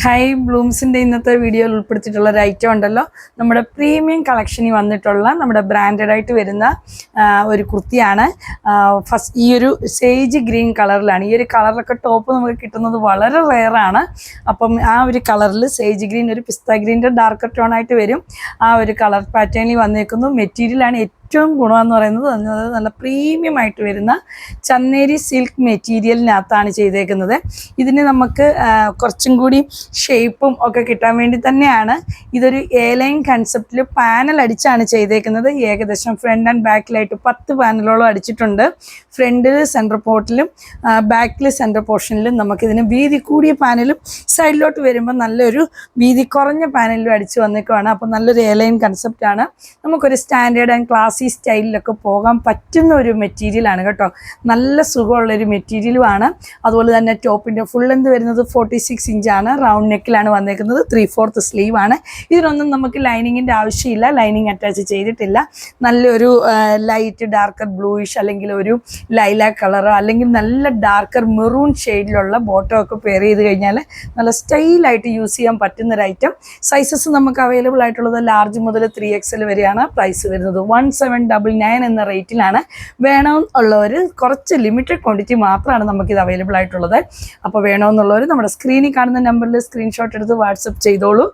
High ബ്ലൂംസിൻ്റെ ഇന്നത്തെ വീഡിയോയിൽ ഉൾപ്പെടുത്തിയിട്ടുള്ള ഒരു ഐറ്റം ഉണ്ടല്ലോ, നമ്മുടെ പ്രീമിയം കളക്ഷനിൽ വന്നിട്ടുള്ള നമ്മുടെ ബ്രാൻഡഡ് ആയിട്ട് വരുന്ന ഒരു കുർത്തിയാണ്. ഈ ഒരു സേജ് ഗ്രീൻ കളറിലാണ്. ഈ ഒരു കളറിലൊക്കെ ടോപ്പ് നമുക്ക് കിട്ടുന്നത് വളരെ റെയറാണ്. അപ്പം ആ ഒരു കളറിൽ സേജ് ഗ്രീൻ, ഒരു പിസ്ത ഗ്രീൻ്റെ ഡാർക്ക് ടോൺ ആയിട്ട് വരും. ആ ഒരു കളർ പാറ്റേണിൽ വന്നേക്കുന്നു. മെറ്റീരിയലാണ് ഏറ്റവും ഗുണമെന്ന് പറയുന്നത് നല്ല പ്രീമിയം ആയിട്ട് വരുന്ന ചന്ദേരി സിൽക്ക് മെറ്റീരിയലിനകത്താണ് ചെയ്തേക്കുന്നത്. ഇതിന് നമുക്ക് കുറച്ചും കൂടി ഷേപ്പും ഒക്കെ കിട്ടാൻ വേണ്ടി തന്നെയാണ് ഇതൊരു ലൈൻ കൺസെപ്റ്റിൽ പാനൽ അടിച്ചാണ് ചെയ്തേക്കുന്നത്. ഏകദേശം ഫ്രണ്ട് ആൻഡ് ബാക്കിലായിട്ട് 10 പാനലോളം അടിച്ചിട്ടുണ്ട്. ഫ്രണ്ടിൽ സെൻറ്റർ പോർട്ടിലും ബാക്കിൽ സെൻറ്റർ പോർഷനിലും നമുക്കിതിന് വീതി കൂടിയ പാനലും സൈഡിലോട്ട് വരുമ്പോൾ നല്ലൊരു വീതി കുറഞ്ഞ പാനലിലും അടിച്ച് വന്നേക്കുവാണ്. അപ്പോൾ നല്ലൊരു ലൈൻ കൺസെപ്റ്റാണ്. നമുക്കൊരു സ്റ്റാൻഡേർഡ് ആൻഡ് ക്ലാസ് സ്റ്റൈലിലൊക്കെ പോകാൻ പറ്റുന്ന ഒരു മെറ്റീരിയലാണ് കേട്ടോ. നല്ല സുഖമുള്ളൊരു മെറ്റീരിയലുമാണ്. അതുപോലെ തന്നെ ടോപ്പിൻ്റെ ഫുൾ ലെന്ത് വരുന്നത് 46 ഇഞ്ചാണ്. റൗണ്ട് നെക്കിലാണ് വന്നേക്കുന്നത്. 3/4 സ്ലീവാണ്. ഇതിനൊന്നും നമുക്ക് ലൈനിങ്ങിൻ്റെ ആവശ്യമില്ല. ലൈനിങ് അറ്റാച്ച് ചെയ്തിട്ടില്ല. നല്ലൊരു ലൈറ്റ് ഡാർക്കർ ബ്ലൂയിഷ് അല്ലെങ്കിൽ ഒരു ലൈലാക്ക് കളറോ അല്ലെങ്കിൽ നല്ല ഡാർക്കർ മെറൂൺ ഷെയ്ഡിലുള്ള ബോട്ടോ ഒക്കെ പെയർ ചെയ്ത് കഴിഞ്ഞാൽ നല്ല സ്റ്റൈലായിട്ട് യൂസ് ചെയ്യാൻ പറ്റുന്നൊരു ഐറ്റം. സൈസസ് നമുക്ക് അവൈലബിൾ ആയിട്ടുള്ളത് ലാർജ് മുതൽ 3XL വരെയാണ്. പ്രൈസ് വരുന്നത് 1799 എന്ന റേറ്റിലാണ്. വേണമെന്നുള്ളവർ കുറച്ച് ലിമിറ്റഡ് ക്വാണ്ടിറ്റി മാത്രമാണ് നമുക്കിത് അവൈലബിൾ ആയിട്ടുള്ളത്. അപ്പോൾ വേണമെന്നുള്ളവർ നമ്മുടെ സ്ക്രീനിൽ കാണുന്ന നമ്പറിൽ സ്ക്രീൻഷോട്ട് എടുത്ത് വാട്സപ്പ് ചെയ്തോളൂ.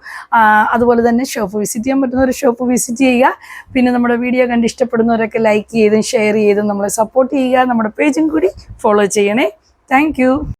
അതുപോലെ തന്നെ ഷോപ്പ് വിസിറ്റ് ചെയ്യാൻ പറ്റുന്നവർ ഷോപ്പ് വിസിറ്റ് ചെയ്യുക. പിന്നെ നമ്മുടെ വീഡിയോ കണ്ട് ഇഷ്ടപ്പെടുന്നവരൊക്കെ ലൈക്ക് ചെയ്തും ഷെയർ ചെയ്തും നമ്മളെ സപ്പോർട്ട് ചെയ്യുക. നമ്മുടെ പേജും കൂടി ഫോളോ ചെയ്യണേ. താങ്ക്